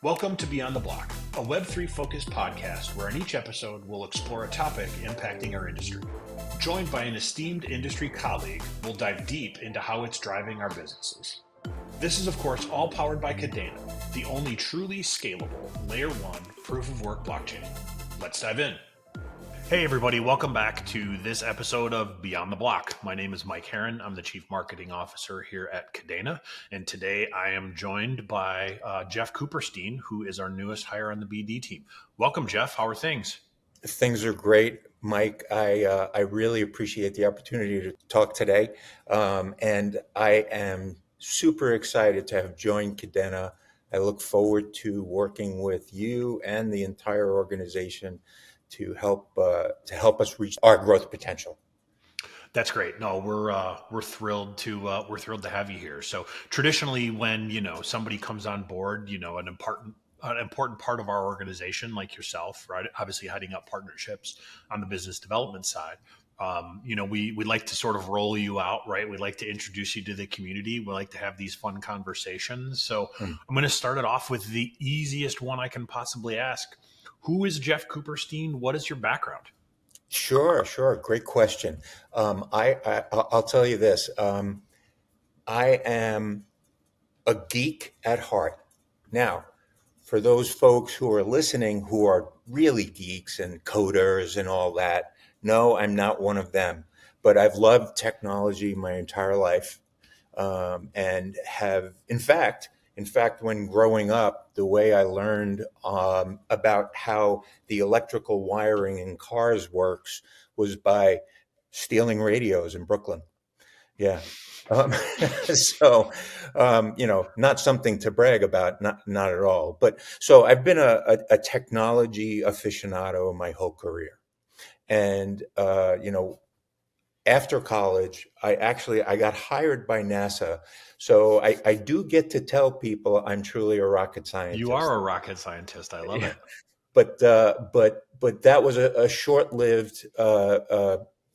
Welcome to Beyond the Block, a Web3 focused podcast where in each episode we'll explore a topic impacting our industry. Joined by an esteemed industry colleague, we'll dive deep into how it's driving our businesses. This is, of course, all powered by Cadena, the only truly scalable Layer 1 proof of work blockchain. Let's dive in. Hey everybody, welcome back to this episode of Beyond the Block. My name is Mike Herron. I'm the Chief Marketing Officer here at Cadena, and today I am joined by Jeff Cooperstein, who is our newest hire on the BD team. Welcome, Jeff. How are things? Things are great, Mike. I really appreciate the opportunity to talk today, and I am super excited to have joined Cadena. I look forward to working with you and the entire organization to help us reach our growth potential. That's great. No, we're thrilled to have you here. So traditionally, when somebody comes on board, an important part of our organization, like yourself, right? Obviously, heading up partnerships on the business development side. We like to sort of roll you out, right? We like to introduce you to the community. We like to have these fun conversations. So I'm going to start it off with the easiest one I can possibly ask. Who is Jeff Cooperstein? What is your background? Sure. Great question. I'll tell you this. I am a geek at heart. Now, for those folks who are listening who are really geeks and coders and all that, no, I'm not one of them. But I've loved technology my entire life, and have, in fact, when growing up, the way I learned about how the electrical wiring in cars works was by stealing radios in Brooklyn. Yeah. So, not something to brag about, not at all. But so I've been a technology aficionado my whole career. And, after college, I got hired by NASA. So I do get to tell people I'm truly a rocket scientist. You are a rocket scientist. I love it. But that was a short-lived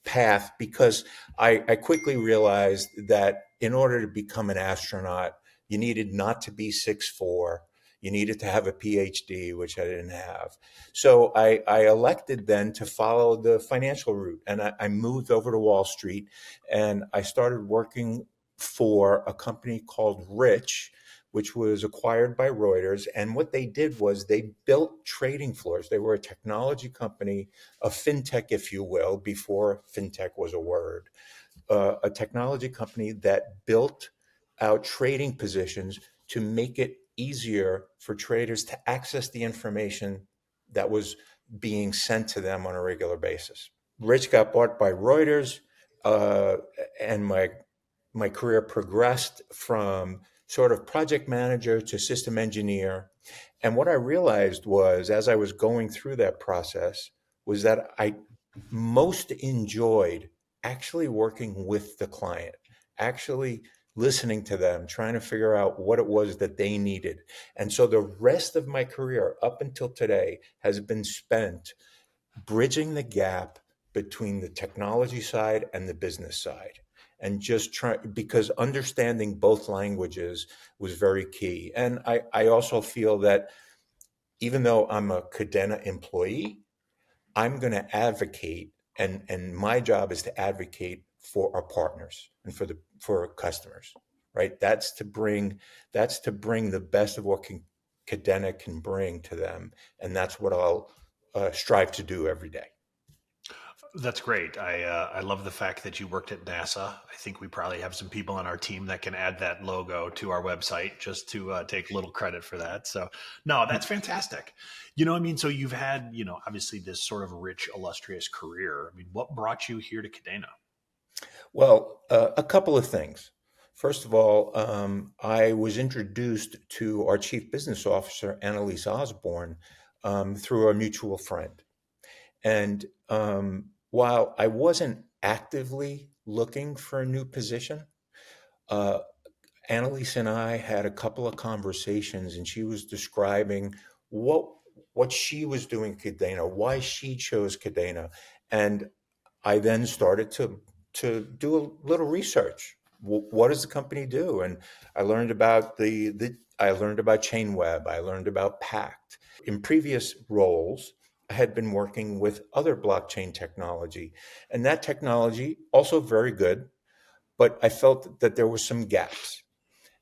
path, because I quickly realized that in order to become an astronaut, you needed not to be 6'4". You needed to have a PhD, which I didn't have. So I elected then to follow the financial route. And I moved over to Wall Street, and I started working for a company called Rich, which was acquired by Reuters. And what they did was they built trading floors. They were a technology company, a fintech, if you will, before fintech was a word, a technology company that built out trading positions to make it easier for traders to access the information that was being sent to them on a regular basis. Rich got bought by Reuters, and my career progressed from sort of project manager to system engineer. And what I realized was, as I was going through that process, was that I most enjoyed actually working with the client, actually listening to them, trying to figure out what it was that they needed. And so the rest of my career up until today has been spent bridging the gap between the technology side and the business side. And just because understanding both languages was very key. And I also feel that even though I'm a Cadena employee, I'm going to advocate, and my job is to advocate for our partners and for our customers, right? That's to bring the best of what Cadena can bring to them, and that's what I'll strive to do every day. That's great. I love the fact that you worked at NASA. I think we probably have some people on our team that can add that logo to our website just to take a little credit for that. So, no, that's fantastic. So you've had, obviously this sort of rich, illustrious career. I mean, what brought you here to Cadena? Well, a couple of things. First of all, I was introduced to our Chief Business Officer, Annalise Osborne, through a mutual friend. And while I wasn't actively looking for a new position, Annalise and I had a couple of conversations, and she was describing what she was doing at Cadena, why she chose Cadena. And I then started to do a little research. what does the company do? And I learned about I learned about ChainWeb. I learned about Pact. In previous roles, I had been working with other blockchain technology, and that technology also very good, but I felt that there were some gaps.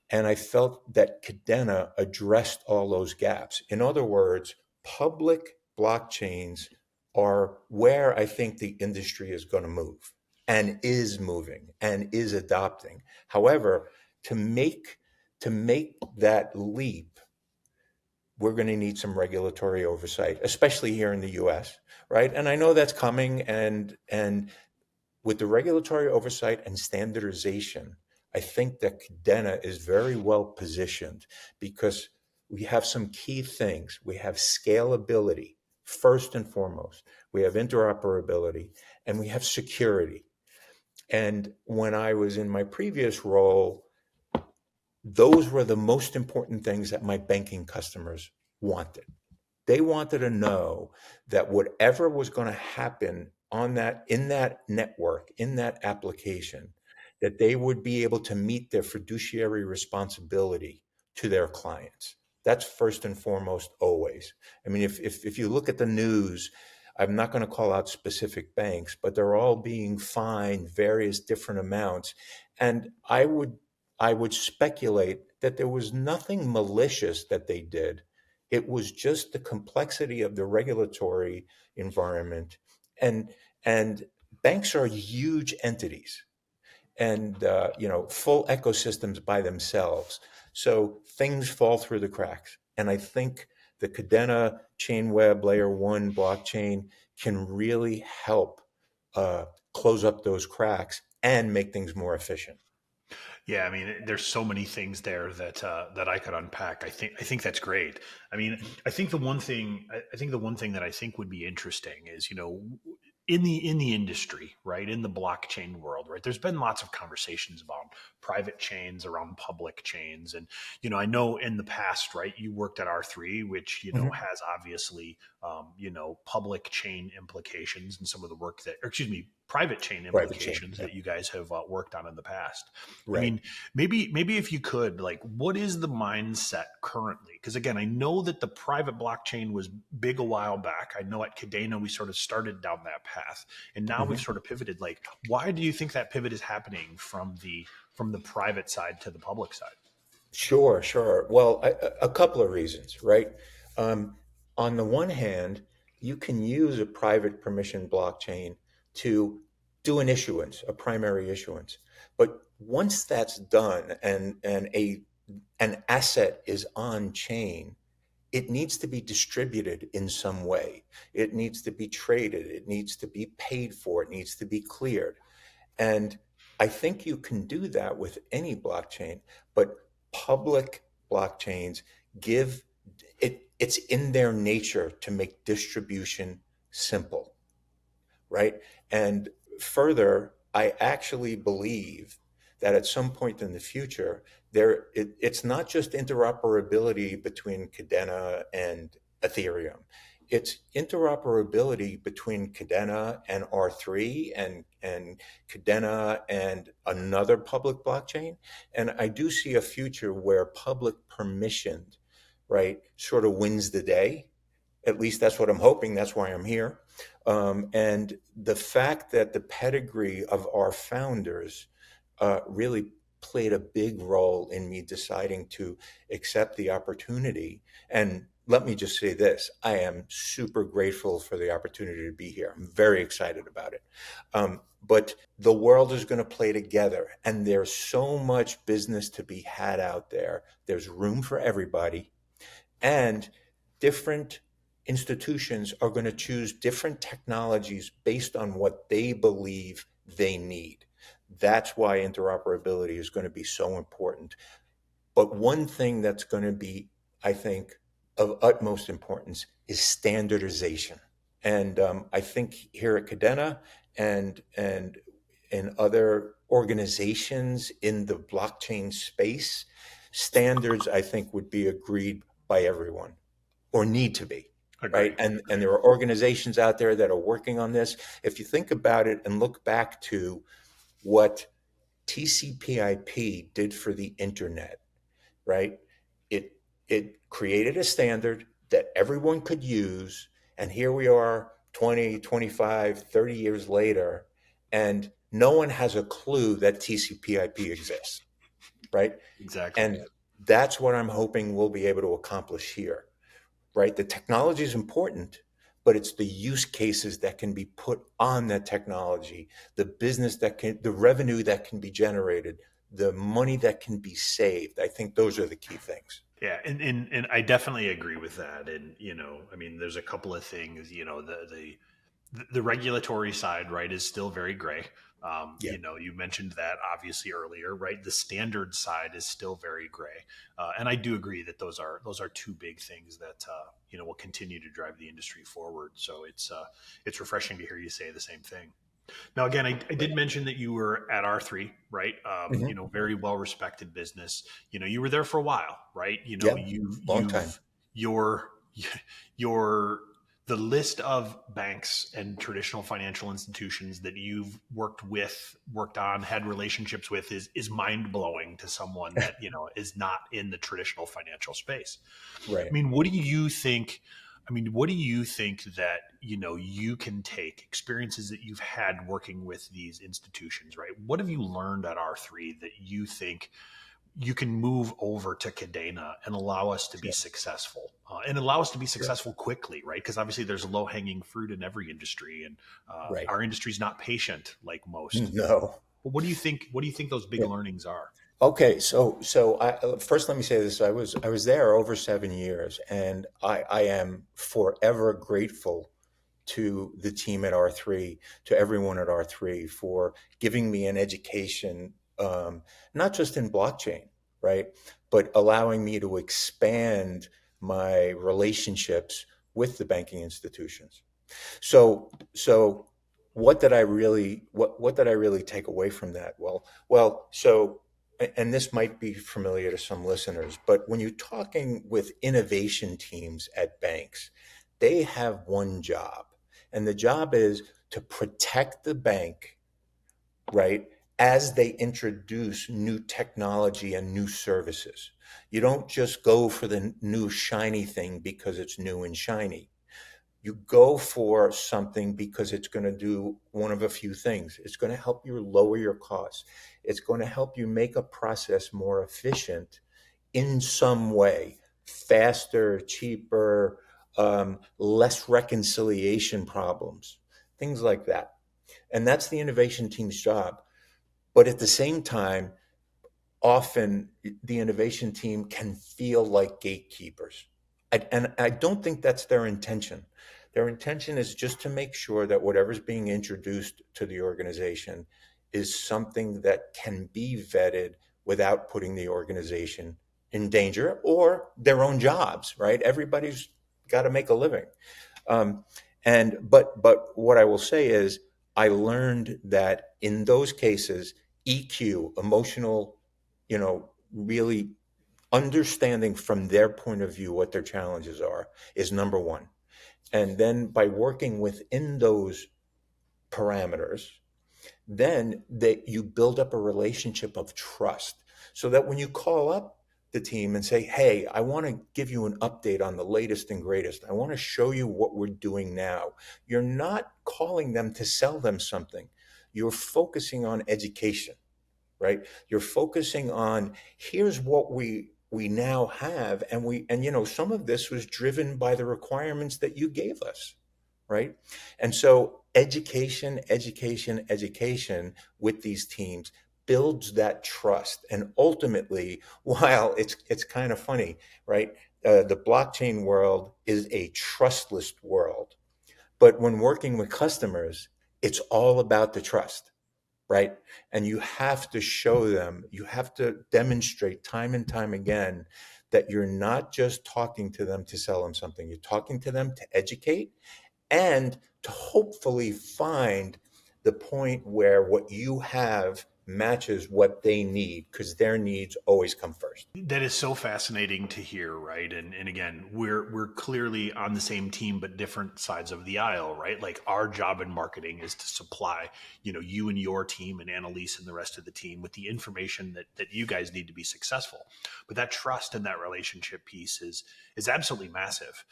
And I felt that Cadena addressed all those gaps. In other words, public blockchains are where I think the industry is going to move and is moving and is adopting. However, to make to make that leap, we're going to need some regulatory oversight, especially here in the US, right? And I know that's coming, and with the regulatory oversight and standardization, I think that Cadena is very well positioned because we have some key things. We have scalability, first and foremost. We have interoperability, and we have security. And when I was in my previous role, those were the most important things that my banking customers wanted. They wanted to know that whatever was going to happen on that in that network, in that application, that they would be able to meet their fiduciary responsibility to their clients. That's first and foremost always. I mean, if you look at the news, I'm not going to call out specific banks, but they're all being fined various different amounts. And I would speculate that there was nothing malicious that they did. It was just the complexity of the regulatory environment, and and banks are huge entities, and full ecosystems by themselves. So things fall through the cracks, and I think the Cadena chain web layer one blockchain can really help uh, close up those cracks and make things more efficient. Yeah, I mean, there's so many things there that I could unpack. I think that's great. I mean, I think the one thing that I think would be interesting is, in the industry, right, in the blockchain world, right, there's been lots of conversations about private chains around public chains, and I know in the past, right, you worked at R3, which Mhm. has obviously public chain implications, and some of the work that, or excuse me, private chain Private chain. implications Yeah. that you guys have worked on in the past. I Right. mean, maybe if you could, like, what is the mindset currently? Because again, I know that the private blockchain was big a while back. I know at Cadena we sort of started down that path, and now we've Mhm. sort of pivoted. Like, why do you think that pivot is happening from the private side to the public side? Sure, sure. Well, a couple of reasons, right? Um, on the one hand, you can use a private permission blockchain to do an issuance, a primary issuance. But once that's done and an asset is on chain, it needs to be distributed in some way. It needs to be traded. It needs to be paid for. It needs to be cleared. And I think you can do that with any blockchain, but public blockchains give it's in their nature to make distribution simple, right? And further, I actually believe that at some point in the future, it's not just interoperability between Cadena and Ethereum. It's interoperability between Cadena and R3 and Cadena and another public blockchain. And I do see a future where public permissioned, right, sort of wins the day. At least that's what I'm hoping. That's why I'm here. And the fact that the pedigree of our founders really played a big role in me deciding to accept the opportunity. And let me just say this, I am super grateful for the opportunity to be here. I'm very excited about it. But the world is going to play together, and there's so much business to be had out there. There's room for everybody, and different institutions are going to choose different technologies based on what they believe they need. That's why interoperability is going to be so important. But one thing that's going to be, I think, of utmost importance is standardization. And I think here at Cadena and in other organizations in the blockchain space, standards I think would be agreed by everyone or need to be, right? Agree. And Agree. there are organizations out there that are working on this. If you think about it and look back to what TCP/IP did for the internet, right? It created a standard that everyone could use, and here we are 20, 25, 30 years later, and no one has a clue that TCP/IP exists, right? Exactly. And that's what I'm hoping we'll be able to accomplish here, right? The technology is important, but it's the use cases that can be put on that technology, the business that can, the revenue that can be generated, the money that can be saved. I think those are the key things. Yeah, and I definitely agree with that. And I mean, there's a couple of things. The regulatory side, right, is still very gray. Yeah, You mentioned that obviously earlier, right? The standard side is still very gray, and I do agree that those are two big things that will continue to drive the industry forward. So it's refreshing to hear you say the same thing. Now, again, I did mention that you were at R3, right? hmm Very well respected business. You were there for a while, right? yeah, long time. Your your the list of banks and traditional financial institutions that you've worked on, had relationships with is mind blowing to someone that is not in the traditional financial space. I Right. mean, what do you think? I mean, what do you think that you can take experiences that you've had working with these institutions, right? What have you learned at R3 that you think you can move over to Cadena and allow us to be Yeah. successful and allow us to be Yeah. successful quickly, right? Because obviously there's low hanging fruit in every industry, and Right. our industry's not patient like most. No. But what do you think? What do you think those big Yeah. learnings are? Okay, so first let me say this. I was there over 7 years, and I am forever grateful to the team at R3, to everyone at R3 for giving me an education, not just in blockchain, right, but allowing me to expand my relationships with the banking institutions. So what did I really take away from that? And this might be familiar to some listeners, but when you're talking with innovation teams at banks, they have one job, and the job is to protect the bank, right, as they introduce new technology and new services. You don't just go for the new shiny thing because it's new and shiny. You go for something because it's going to do one of a few things. It's going to help you lower your costs. It's going to help you make a process more efficient in some way, faster, cheaper, less reconciliation problems, things like that. And that's the innovation team's job. But at the same time, often the innovation team can feel like gatekeepers. And I don't think that's their intention. Their intention is just to make sure that whatever's being introduced to the organization is something that can be vetted without putting the organization in danger or their own jobs, right? Everybody's got to make a living. Um, but what I will say is I learned that in those cases, EQ, emotional, really understanding from their point of view what their challenges are is number one. And then by working within those parameters, then that you build up a relationship of trust so that when you call up the team and say, hey, I want to give you an update on the latest and greatest, I want to show you what we're doing now, you're not calling them to sell them something. You're focusing on education, right? You're focusing on here's what we now have, and some of this was driven by the requirements that you gave us, right? And so education, education, education with these teams builds that trust, and ultimately, while it's kind of funny, right? The blockchain world is a trustless world, but when working with customers, it's all about the trust, right? And you have to show them, you have to demonstrate time and time again that you're not just talking to them to sell them something, you're talking to them to educate and to hopefully find the point where what you have matches what they need, because their needs always come first. That is so fascinating to hear, right? And again, we're clearly on the same team, but different sides of the aisle, right? Like our job in marketing is to supply, you and your team and Annalise and the rest of the team with the information that you guys need to be successful. But that trust and that relationship piece is absolutely massive.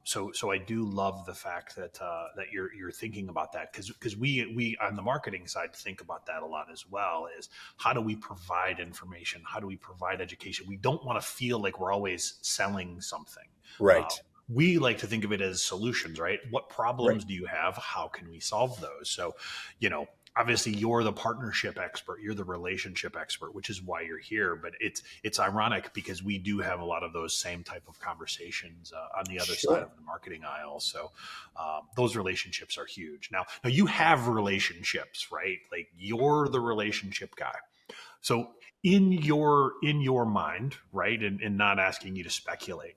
So I do love the fact that you're thinking about that, because we on the marketing side think about that a lot as well. Is how do we provide information? How do we provide education? We don't want to feel like we're always selling something. Right. We like to think of it as solutions, right? What problems Right. do you have? How can we solve those? So, obviously you're the partnership expert, you're the relationship expert, which is why you're here. But it's ironic because we do have a lot of those same type of conversations on the other side Sure. of the marketing aisle. So those relationships are huge. Now you have relationships, right? Like you're the relationship guy. So in your mind, right, and not asking you to speculate,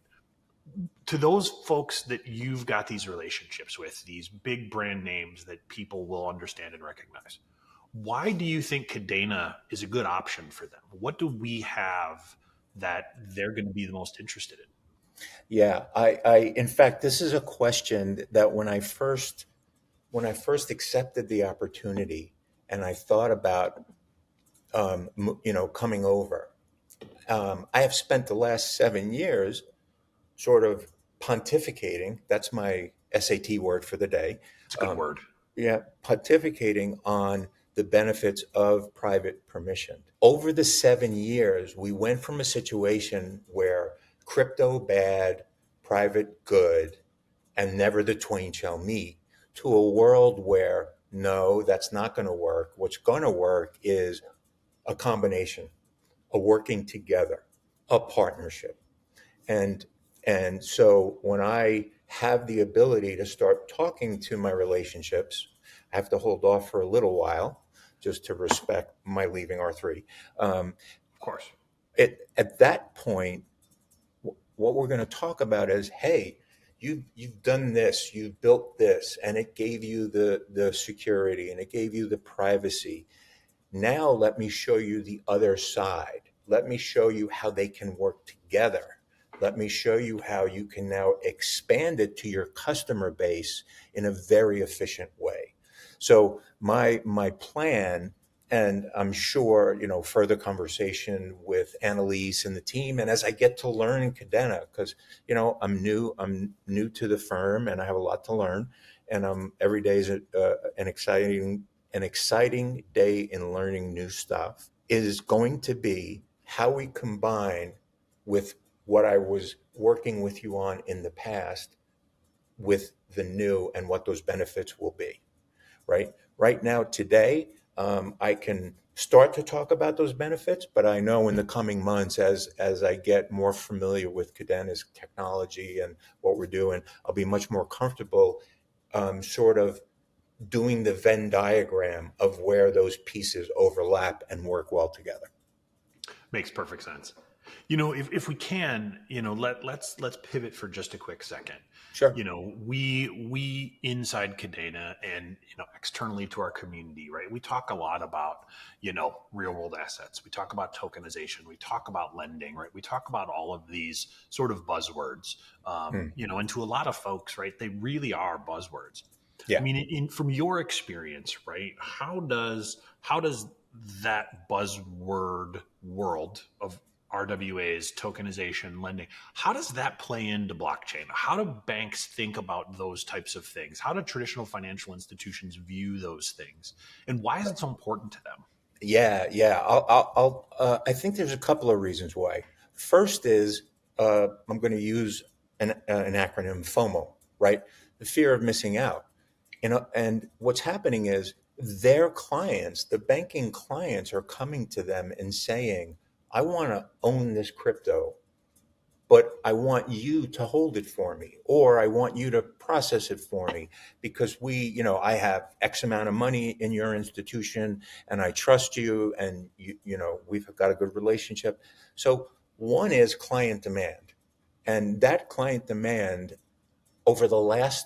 to those folks that you've got these relationships with, these big brand names that people will understand and recognize, why do you think Cadena is a good option for them? What do we have that they're going to be the most interested in? Yeah. In fact, this is a question that when I first accepted the opportunity and I thought about, coming over, I have spent the last 7 years sort of pontificating. That's my SAT word for the day. It's a good word. Yeah, pontificating on the benefits of private permission. Over the 7 years, we went from a situation where crypto bad, private good, and never the twain shall meet, to a world where no, that's not going to work. What's going to work is a combination, a working together, a partnership. And and so when I have the ability to start talking to my relationships, I have to hold off for a little while just to respect my leaving R3. Of course. At that point, what we're going to talk about is, hey, you've done this, you've built this, and it gave you the security and it gave you the privacy. Now let me show you the other side. Let me show you how they can work together. Let me show you how you can now expand it to your customer base in a very efficient way. So my plan, and I'm sure, further conversation with Annalise and the team, and as I get to learn in Cadena, because I'm new to the firm and I have a lot to learn, and every day is an exciting day in learning new stuff, is going to be how we combine with what I was working with you on in the past with the new, and what those benefits will be. Right now, today, I can start to talk about those benefits, but I know in the coming months, as I get more familiar with Cadena's technology and what we're doing, I'll be much more comfortable sort of doing the Venn diagram of where those pieces overlap and work well together. Makes perfect sense. If we can, let's pivot for just a quick second. Sure. We inside Cadena and externally to our community, right? We talk a lot about real world assets. We talk about tokenization. We talk about lending, right? We talk about all of these sort of buzzwords, and to a lot of folks, right? They really are buzzwords. Yeah. I mean, from your experience, right? How does that buzzword world of RWAs, tokenization, lending, how does that play into blockchain? How do banks think about those types of things? How do traditional financial institutions view those things? And why is it so important to them? Yeah. I think there's a couple of reasons why. First is I'm going to use an acronym, FOMO, right? The fear of missing out. And what's happening is their clients, the banking clients, are coming to them and saying, I want to own this crypto, but I want you to hold it for me, or I want you to process it for me because I have X amount of money in your institution and I trust you, and we've got a good relationship. So one is client demand, and that client demand over the last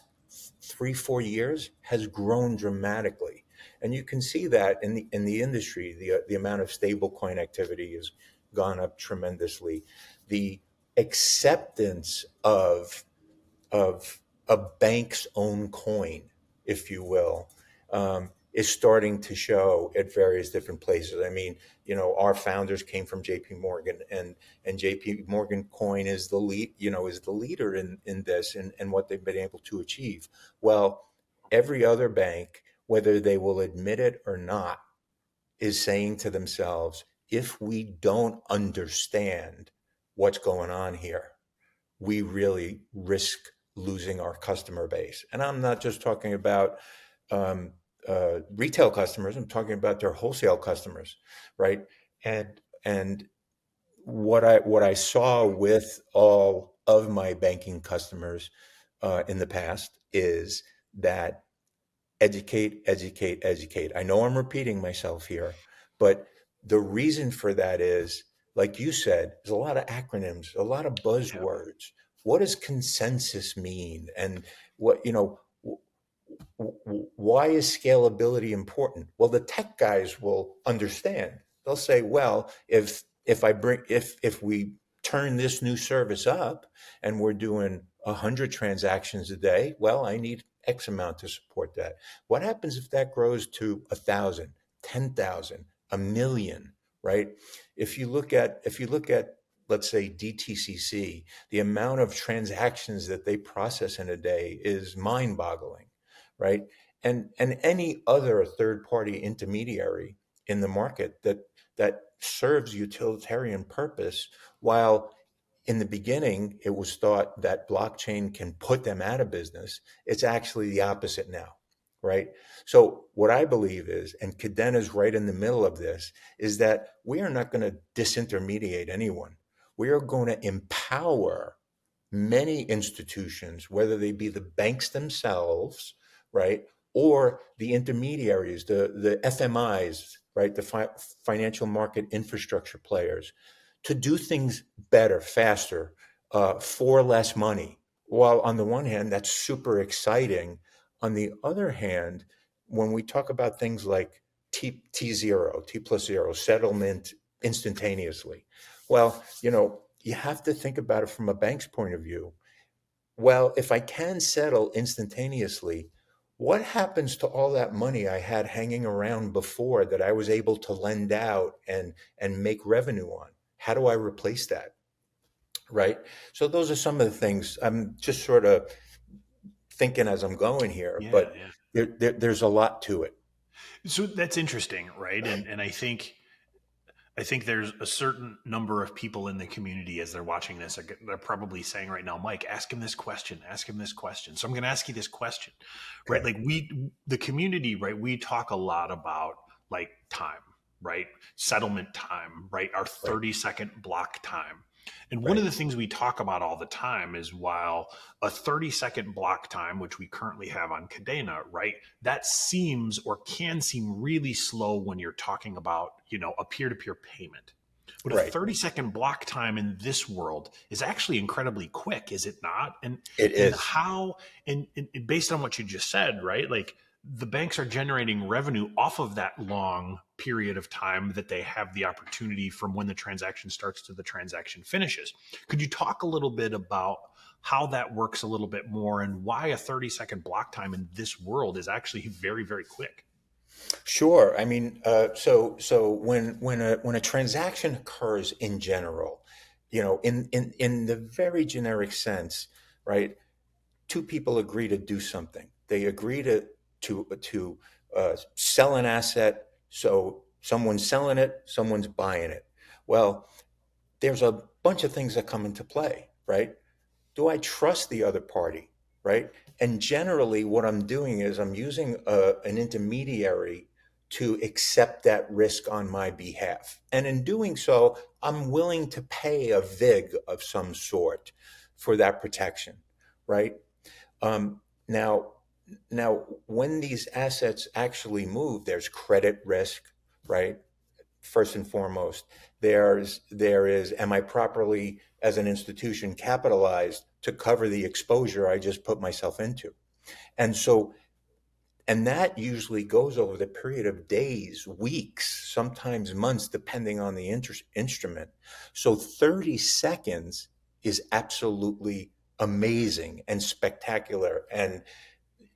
3-4 years has grown dramatically. And you can see that in the industry, the amount of stablecoin activity has gone up tremendously. The acceptance of a bank's own coin, if you will, is starting to show at various different places. I mean, our founders came from J.P. Morgan, and J.P. Morgan coin is the leader in this and what they've been able to achieve. Well, every other bank, whether they will admit it or not, is saying to themselves, if we don't understand what's going on here, we really risk losing our customer base. And I'm not just talking about retail customers. I'm talking about their wholesale customers, right? And what I saw with all of my banking customers in the past is that educate, educate, educate. I know I'm repeating myself here, but the reason for that is, like you said, there's a lot of acronyms, a lot of Yeah. buzzwords. What does consensus mean? And what, why is scalability important? Well, the tech guys will understand. They'll say, well, if we turn this new service up and we're doing 100 transactions a day, well, I need X amount to support that. What happens if that grows to 1,000, 10,000, a million, right? If you look at, let's say DTCC, the amount of transactions that they process in a day is mind-boggling, right? And any other third-party intermediary in the market that serves utilitarian purpose, while in the beginning, it was thought that blockchain can put them out of business. It's actually the opposite now, right? So what I believe is, and Cadena is right in the middle of this, is that we are not going to disintermediate anyone. We are going to empower many institutions, whether they be the banks themselves, right, or the intermediaries, the FMIs, right, the financial market infrastructure players, to do things better, faster, for less money. While on the one hand, that's super exciting. On the other hand, when we talk about things like T0, T plus zero, settlement instantaneously, well, you have to think about it from a bank's point of view. Well, if I can settle instantaneously, what happens to all that money I had hanging around before that I was able to lend out and make revenue on? How do I replace that? Right. So those are some of the things I'm just sort of thinking as I'm going here, Yeah, but yeah. there's a lot to it. So that's interesting, right? And I think there's a certain number of people in the community as they're watching this, they're probably saying right now, Mike, ask him this question, ask him this question. So I'm going to ask you this question, right? Okay. Like the community, right? We talk a lot about like time, right? Settlement time, right? Our Right. 30-second block time. And one of Right. the things we talk about all the time is, while a 30-second block time, which we currently have on Cadena, right, that seems or can seem really slow when you're talking about, a peer-to-peer payment. But a Right. 30-second block time in this world is actually incredibly quick, is it not? And It and is. how and based on what you just said, right? Like, the banks are generating revenue off of that long period of time that they have the opportunity from when the transaction starts to the transaction finishes. Could you talk a little bit about how that works a little bit more, and why a 30-second block time in this world is actually very, very quick? Sure. I mean, so when a transaction occurs in general, in the very generic sense, right? Two people agree to do something. They agree to sell an asset. So someone's selling it, someone's buying it. Well, there's a bunch of things that come into play, right? Do I trust the other party, right? And generally, what I'm doing is I'm using an intermediary to accept that risk on my behalf. And in doing so, I'm willing to pay a VIG of some sort for that protection, right? Um, now, now, when these assets actually move, there's credit risk, right? First and foremost, there is, am I properly, as an institution, capitalized to cover the exposure I just put myself into? And so And that usually goes over the period of days, weeks, sometimes months, depending on the instrument. So 30 seconds is absolutely amazing and spectacular. And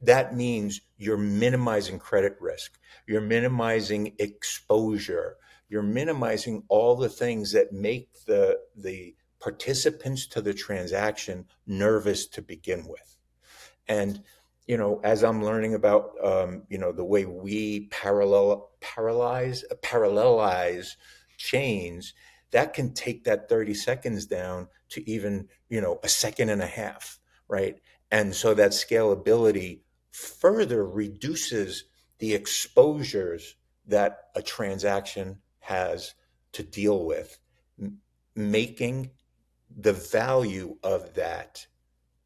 that means you're minimizing credit risk, you're minimizing exposure, you're minimizing all the things that make the participants to the transaction nervous to begin with. And as I'm learning about the way we parallelize chains, that can take that 30 seconds down to even a second and a half, right? And so that scalability further reduces the exposures that a transaction has to deal with, making the value of that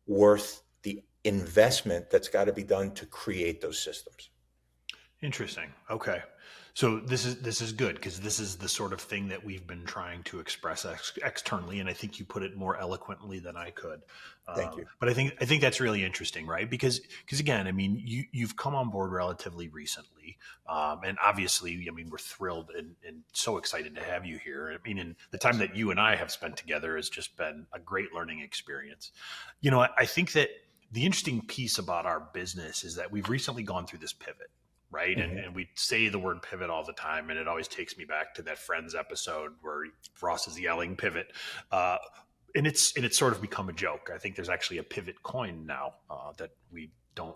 worth the investment that's got to be done to create those systems. Interesting. Okay. So this is good, because this is the sort of thing that we've been trying to express externally, and I think you put it more eloquently than I could. Thank you. But I think that's really interesting, right? Because again, I mean, you've come on board relatively recently, and obviously, I mean, we're thrilled and so excited to have you here. I mean, and the time that you and I have spent together has just been a great learning experience. I think that the interesting piece about our business is that we've recently gone through this pivot. Right. Mm-hmm. And we say the word pivot all the time. And it always takes me back to that Friends episode where Ross is yelling pivot. And it's sort of become a joke. I think there's actually a pivot coin now that we don't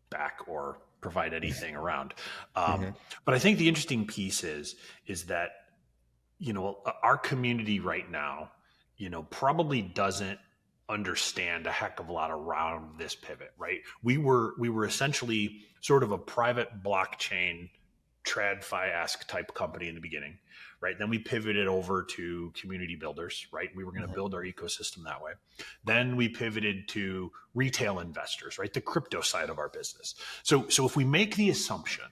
back or provide anything around. Mm-hmm. But I think the interesting piece is that, our community right now, probably doesn't understand a heck of a lot around this pivot, right? We were essentially sort of a private blockchain TradFi-esque type company in the beginning, right? Then we pivoted over to community builders, right? We were going to build our ecosystem that way. Then we pivoted to retail investors, right? The crypto side of our business. So if we make the assumption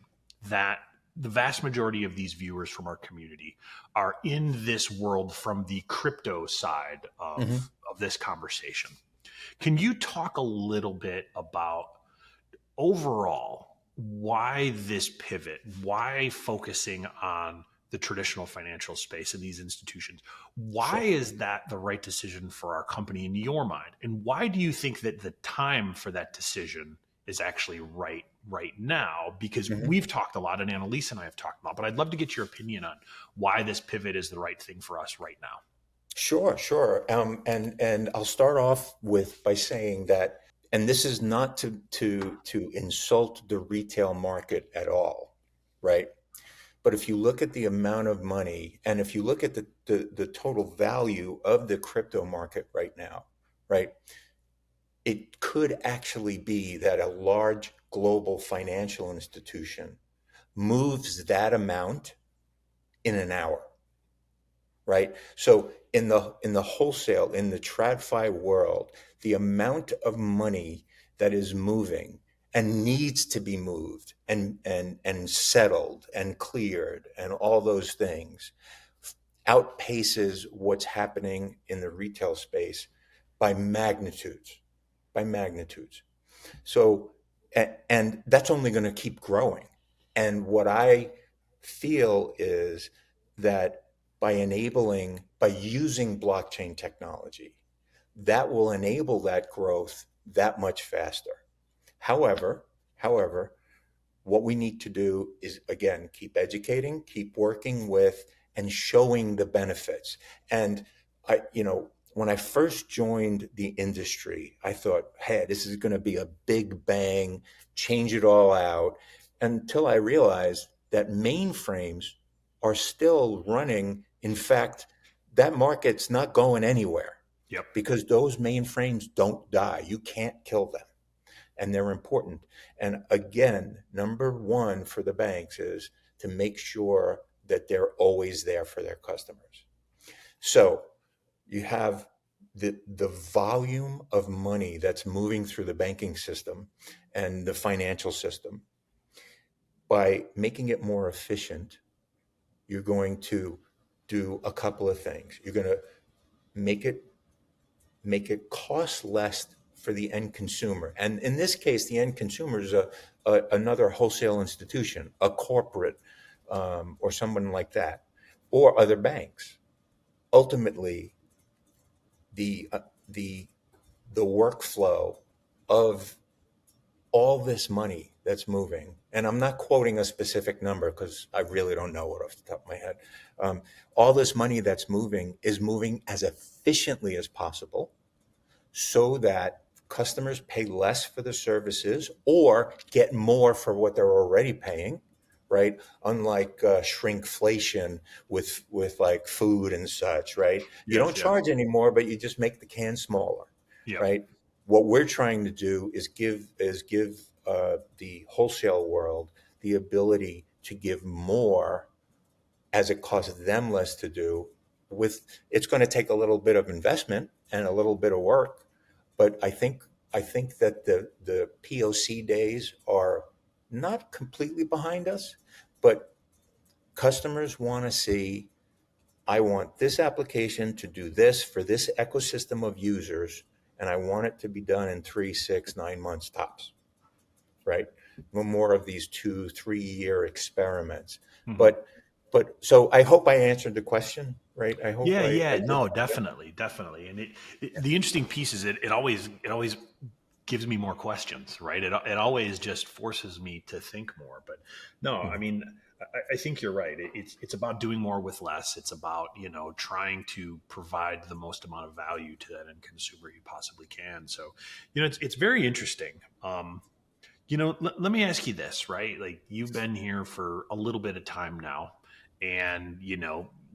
that the vast majority of these viewers from our community are in this world from the crypto side of this conversation, can you talk a little bit about overall why this pivot, why focusing on the traditional financial space in these institutions? Why is that the right decision for our company in your mind? And why do you think that the time for that decision is actually right now? Because we've talked a lot, and Annalise and I have talked a lot, but I'd love to get your opinion on why this pivot is the right thing for us right now. Sure. And I'll start off by saying that, and this is not to insult the retail market at all, right? But if you look at the amount of money, and if you look at the total value of the crypto market right now, right, it could actually be that a large global financial institution moves that amount in an hour, right? So in the wholesale, in the TradFi world, the amount of money that is moving and needs to be moved and settled and cleared and all those things outpaces what's happening in the retail space by magnitudes. So, and that's only going to keep growing. And what I feel is that by using blockchain technology, that will enable that growth that much faster. However, what we need to do is, again, keep educating, keep working with, and showing the benefits. And when I first joined the industry, I thought, hey, this is going to be a big bang, change it all out, until I realized that mainframes are still running. In fact, that market's not going anywhere. Yep. Because those mainframes don't die. You can't kill them. And they're important. And again, number one for the banks is to make sure that they're always there for their customers. So you have the volume of money that's moving through the banking system and the financial system. By making it more efficient, you're going to do a couple of things. You're going to make it cost less for the end consumer. And in this case, the end consumer is a another wholesale institution, a corporate, or someone like that, or other banks. Ultimately, the the workflow of all this money that's moving, and I'm not quoting a specific number because I really don't know it off the top of my head. All this money that's moving is moving as efficiently as possible so that customers pay less for the services or get more for what they're already paying, right? Unlike shrinkflation with like food and such, right? You Yes, don't yep, charge anymore, but you just make the can smaller, yep. right? What we're trying to do is give the wholesale world the ability to give more as it costs them less to do. With it's going to take a little bit of investment and a little bit of work, but I think that the POC days are not completely behind us, but customers want to see, I want this application to do this for this ecosystem of users, and I want it to be done in 3, 6, 9 months tops, right? No more of these 2, 3 year experiments. Mhm. But so I hope I answered the question, right? I hope Yeah, I yeah, did. no, Yeah. definitely, definitely. And the interesting piece is it always gives me more questions, right? It always just forces me to think more. But no, I Mhm. mean, I think you're right. It's about doing more with less. It's about trying to provide the most amount of value to that end consumer you possibly can. So, it's very interesting. Let me ask you this, right? Like you've been here for a little bit of time now, and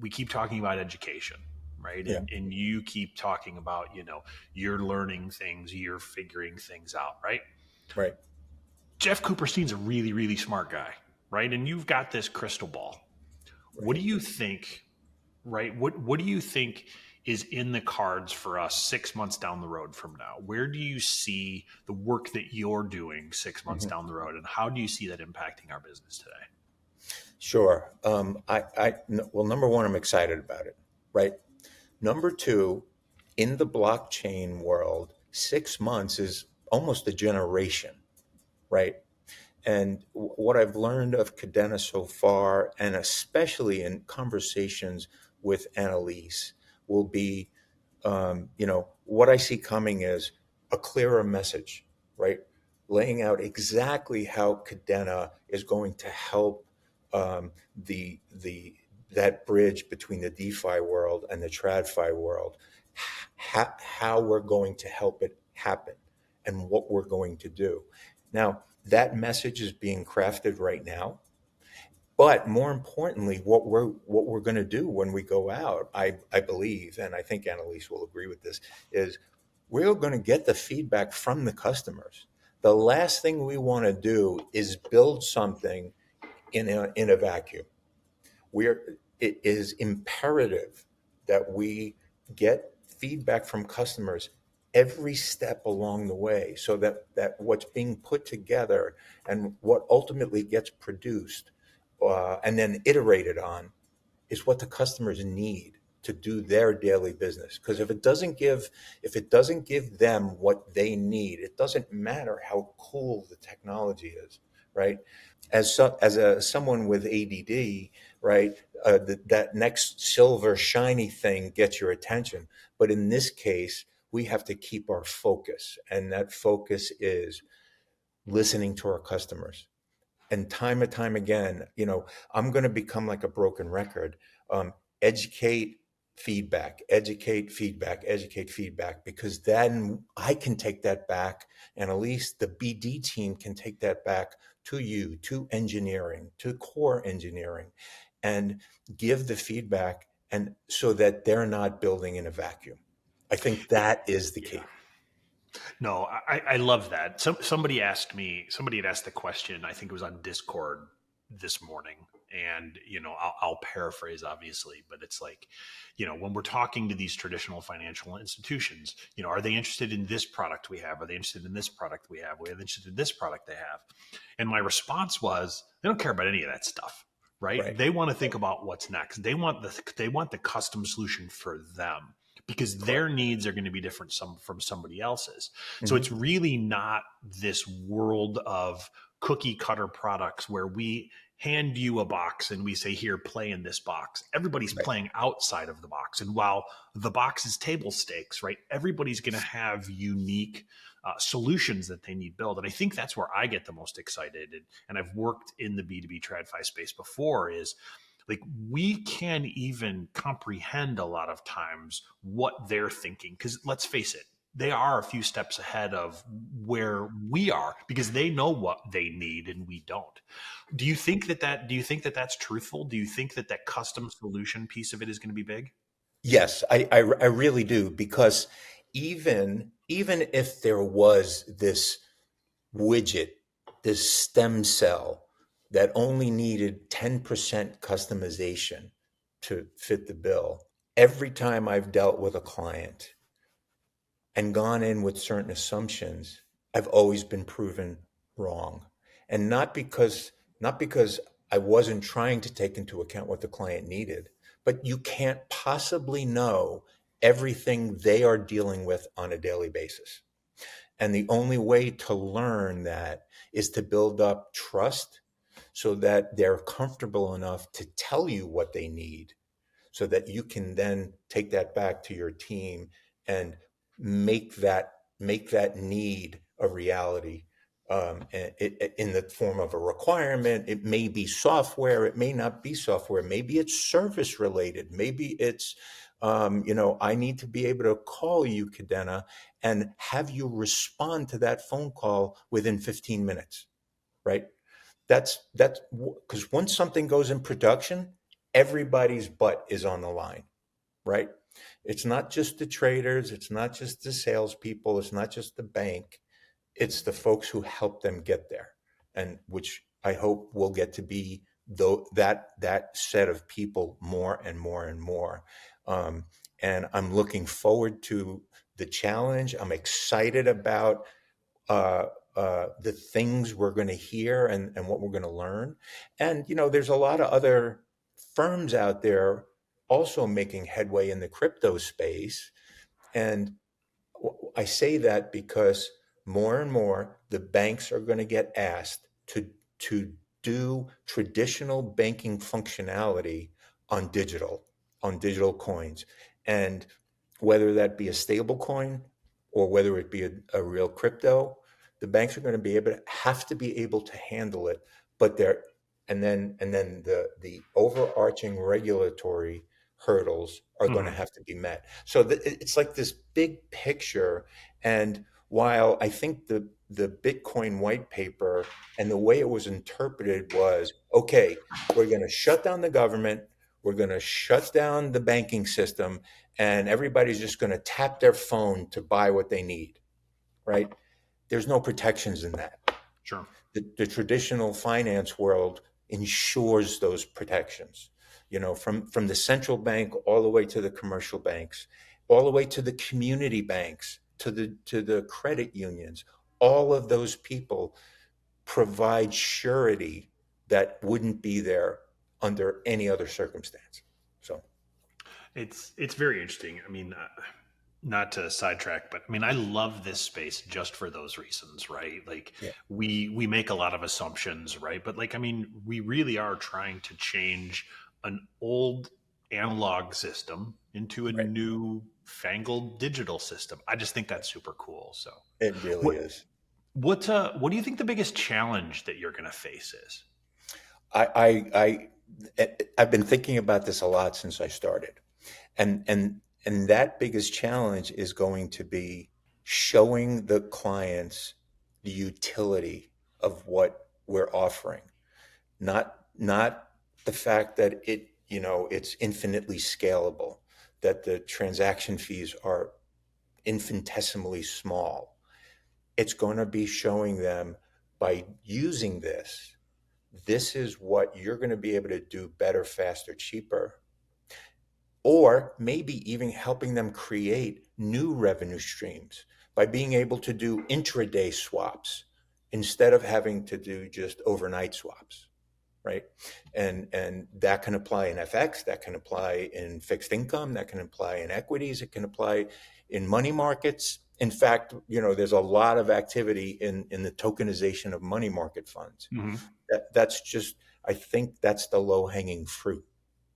we keep talking about education, right? Yeah, And you keep talking about, you're learning things, you're figuring things out, right? right. Jeff Cooperstein's a really, really smart guy, right? And you've got this crystal ball. What Right. do you think, right? What do you think is in the cards for us 6 months down the road from now? Where do you see the work that you're doing 6 months Mhm. down the road, and how do you see that impacting our business today? Sure. Well, number one, I'm excited about it, right? Number two, in the blockchain world, 6 months is almost a generation, right? And what I've learned of Cadena so far, and especially in conversations with Annalise, will be, what I see coming is a clearer message, right? Laying out exactly how Cadena is going to help the that bridge between the DeFi world and the TradFi world, how we're going to help it happen, and what we're going to do. Now, that message is being crafted right now. But more importantly, what we're going to do when we go out, I believe, and I think Annalise will agree with this, is we're going to get the feedback from the customers. The last thing we want to do is build something in a vacuum. It is imperative that we get feedback from customers every step along the way, so that what's being put together and what ultimately gets produced and then iterated on is what the customers need to do their daily business. Because if it doesn't give them what they need, it doesn't matter how cool the technology is, right? Someone with ADD, right? That next silver shiny thing gets your attention, but in this case, we have to keep our focus, and that focus is listening to our customers. And time again, I'm going to become like a broken record. Educate, feedback, educate, feedback, educate, feedback, because then I can take that back, and at least the BD team can take that back to you, to engineering, to core engineering, and give the feedback, and so that they're not building in a vacuum. I think that is the Yeah. key. No, I love that. Somebody had asked the question, I think it was on Discord this morning. And, I'll paraphrase obviously, but it's like, when we're talking to these traditional financial institutions, are they interested in this product we have? Are they interested in this product we have? Are they interested in this product they have? And my response was, they don't care about any of that stuff, right? Right. They want to think about what's next. They want the custom solution for them, because their Correct. needs are going to be different from somebody else's. So Hmm. it's really not this world of cookie cutter products where we hand you a box and we say, here, play in this box. Everybody's Right. playing outside of the box. And while the box is table stakes, right, everybody's going to have unique solutions that they need built. And I think that's where I get the most excited. And I've worked in the B2B TradFi space before, is like we can't even comprehend a lot of times what they're thinking. Because let's face it, they are a few steps ahead of where we are because they know what they need and we don't. Do you think that's truthful? Do you think that custom solution piece of it is going to be big? Yes, I really do, because even if there was this widget, this stem cell that only needed 10% customization to fit the bill, every time I've dealt with a client and gone in with certain assumptions, I've always been proven wrong. And not because I wasn't trying to take into account what the client needed, but you can't possibly know everything they are dealing with on a daily basis. And the only way to learn that is to build up trust so that they're comfortable enough to tell you what they need, so that you can then take that back to your team and make that need a reality, in the form of a requirement. It may be software, it may not be software, maybe it's service related, maybe it's I need to be able to call you, Cadena, and have you respond to that phone call within 15 minutes, right? That's because once something goes in production, everybody's butt is on the line, right? It's not just the traders, it's not just the salespeople, it's not just the bank, it's the folks who help them get there, and which I hope will get to be though that set of people more and more and more. Um, and I'm looking forward to the challenge. I'm excited about uh, the things we're going to hear, and what we're going to learn. And, there's a lot of other firms out there also making headway in the crypto space. And I say that because more and more the banks are going to get asked to do traditional banking functionality on digital coins. And whether that be a stable coin or whether it be a real crypto, the banks are going to have to be able to handle it. But and then the overarching regulatory hurdles are going to Mhm. have to be met. So it's like this big picture. And while I think the Bitcoin white paper and the way it was interpreted was, okay, we're going to shut down the government, we're going to shut down the banking system, and everybody's just going to tap their phone to buy what they need, right? There's no protections in that. Sure. The traditional finance world ensures those protections, from the central bank all the way to the commercial banks, all the way to the community banks, to the credit unions. All of those people provide surety that wouldn't be there under any other circumstance. So, It's very interesting. I mean, not to sidetrack, but I mean, I love this space just for those reasons, right? Like yeah, we make a lot of assumptions, right? But like, I mean, we really are trying to change an old analog system into a right. new fangled digital system. I just think that's super cool. So, It really what is. what do you think the biggest challenge that you're going to face is? I've been thinking about this a lot since I started. And that biggest challenge is going to be showing the clients the utility of what we're offering, not the fact that it's infinitely scalable, that the transaction fees are infinitesimally small. It's going to be showing them, by using this is what you're going to be able to do better, faster, cheaper, or maybe even helping them create new revenue streams by being able to do intraday swaps instead of having to do just overnight swaps, right? And that can apply in FX, that can apply in fixed income, that can apply in equities, it can apply in money markets. In fact, there's a lot of activity in the tokenization of money market funds. Hmm. That's just, I think that's the low hanging fruit,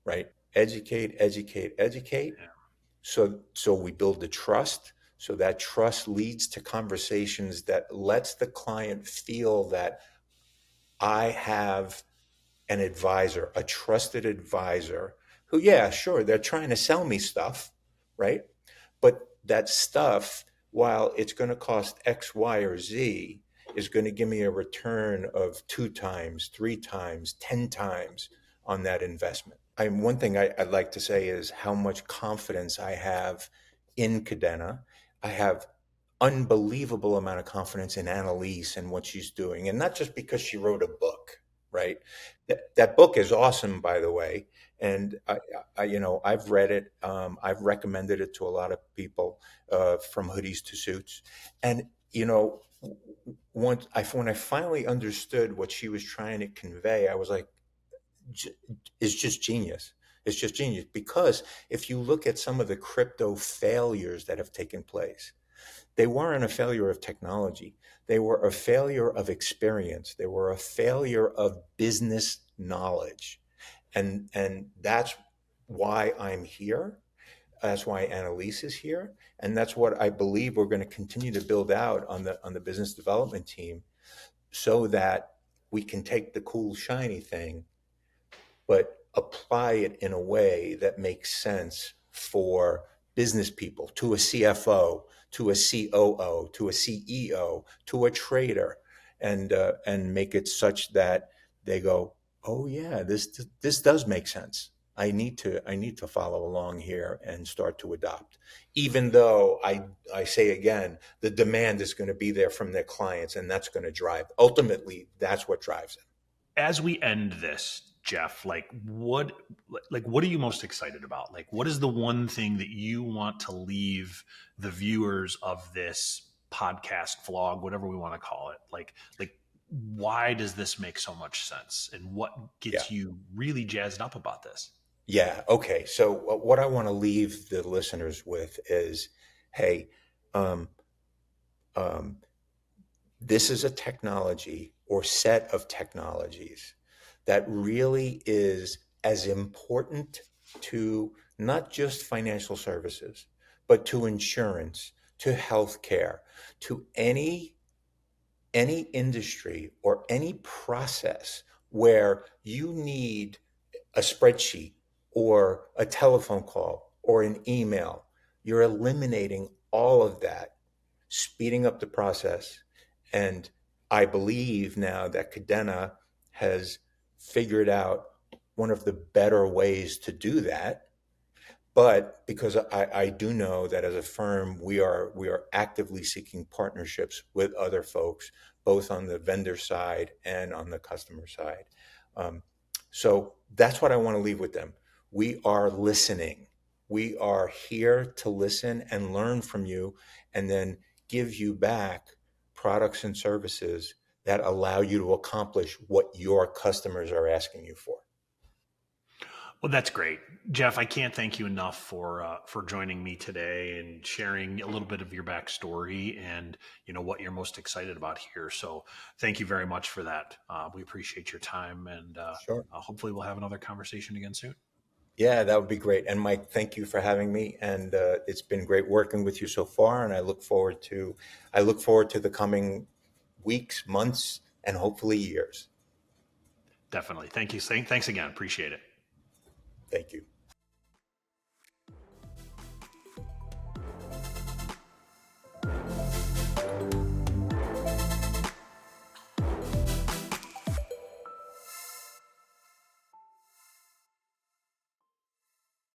right? Educate, educate, educate. Yeah. So we build the trust. So that trust leads to conversations that lets the client feel that I have an advisor, a trusted advisor who, yeah, sure, they're trying to sell me stuff, right? But that stuff, while it's going to cost X, Y, or Z, is going to give me a return of 2 times, 3 times, 10 times on that investment. One thing I'd like to say is how much confidence I have in Cadena. I have unbelievable amount of confidence in Annalise and what she's doing, and not just because she wrote a book, right? That book is awesome, by the way, and I've read it. I've recommended it to a lot of people, from hoodies to suits, and when I finally understood what she was trying to convey, I was like, it's just genius. It's just genius because if you look at some of the crypto failures that have taken place, they weren't a failure of technology. They were a failure of experience. They were a failure of business knowledge. And that's why I'm here. That's why Annalise is here. And that's what I believe we're going to continue to build out on the business development team so that we can take the cool, shiny thing, but apply it in a way that makes sense for business people, to a CFO, to a COO, to a CEO, to a trader, and make it such that they go, oh yeah, this does make sense. I need to follow along here and start to adopt. Even though I say again, the demand is going to be there from their clients, and that's going to drive. Ultimately, that's what drives it. As we end this, Jeff, what are you most excited about? Like, what is the one thing that you want to leave the viewers of this podcast, vlog, whatever we want to call it? Like why does this make so much sense? And what Yeah. gets you really jazzed up about this? Yeah. Okay. So what I want to leave the listeners with is, hey, um, um, this is a technology or set of technologies that really is as important to not just financial services, but to insurance, to healthcare, to any industry or any process where you need a spreadsheet or a telephone call or an email. You're eliminating all of that, speeding up the process. And I believe now that Cadena has figured out one of the better ways to do that. But because I do know that as a firm, we are actively seeking partnerships with other folks, both on the vendor side and on the customer side. Um, so that's what I want to leave with them. We are listening. We are here to listen and learn from you, and then give you back products and services that allow you to accomplish what your customers are asking you for. Well, that's great, Jeff. I can't thank you enough for joining me today and sharing a little bit of your backstory and what you're most excited about here. So, thank you very much for that. We appreciate your time, and Sure. hopefully, we'll have another conversation again soon. Yeah, that would be great. And Mike, thank you for having me. And it's been great working with you so far. And I look forward to the coming weeks, months, and hopefully years. Definitely. Thank you. Thanks again. Appreciate it. Thank you.